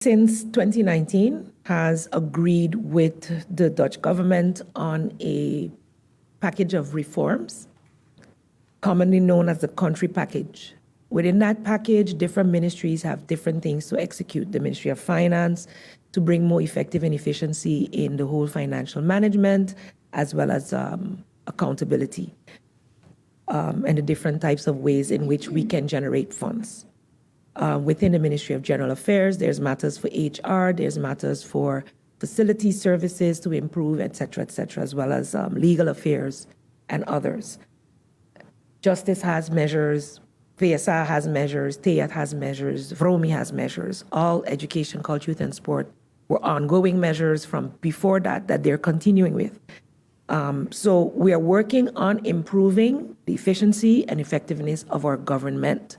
since 2019, has agreed with the Dutch government on a package of reforms, commonly known as the country package. Within that package, different ministries have different things to execute. The Ministry of Finance to bring more effective and efficiency in the whole financial management, as well as accountability, and the different types of ways in which we can generate funds. Within the Ministry of General Affairs, there's matters for HR, there's matters for facility services to improve, et cetera, as well as legal affairs and others. Justice has measures, VSA has measures, TEAT has measures, Promé has measures. All education, culture, youth, and sport were ongoing measures from before that they're continuing with. So we are working on improving the efficiency and effectiveness of our government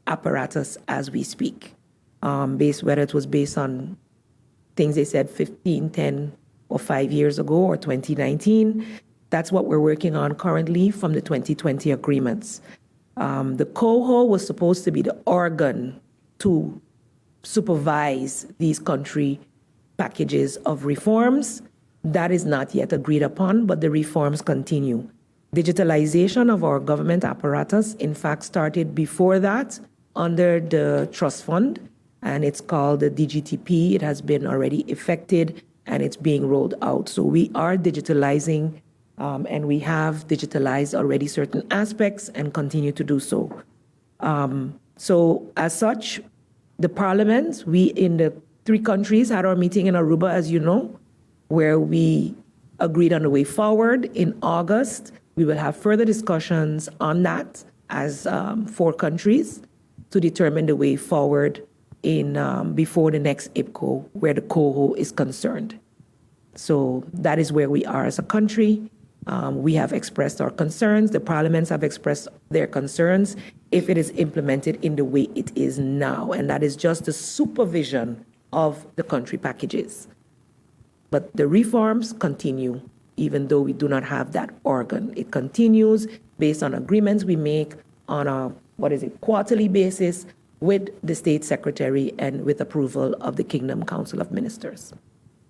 apparatus as we speak, whether it was based on things they said 15, 10, or 5 years ago, or 2019. That's what we're working on currently from the 2020 agreements. The COHO was supposed to be the organ to supervise these country packages of reforms. That is not yet agreed upon, but the reforms continue. Digitalization of our government apparatus, in fact, started before that under the trust fund, and it's called the DGTP. It has been already effected, and it's being rolled out. So we are digitalizing, and we have digitalized already certain aspects and continue to do so. So as such, the parliament, we in the 3 countries had our meeting in Aruba, as you know, where we agreed on the way forward. In August, we will have further discussions on that as 4 countries to determine the way forward in before the next IPCO, where the COHO is concerned. So that is where we are as a country. We have expressed our concerns. The parliaments have expressed their concerns if it is implemented in the way it is now, and that is just the supervision of the country packages. But the reforms continue, even though we do not have that organ. It continues based on agreements we make on a, quarterly basis with the State Secretary and with approval of the Kingdom Council of Ministers.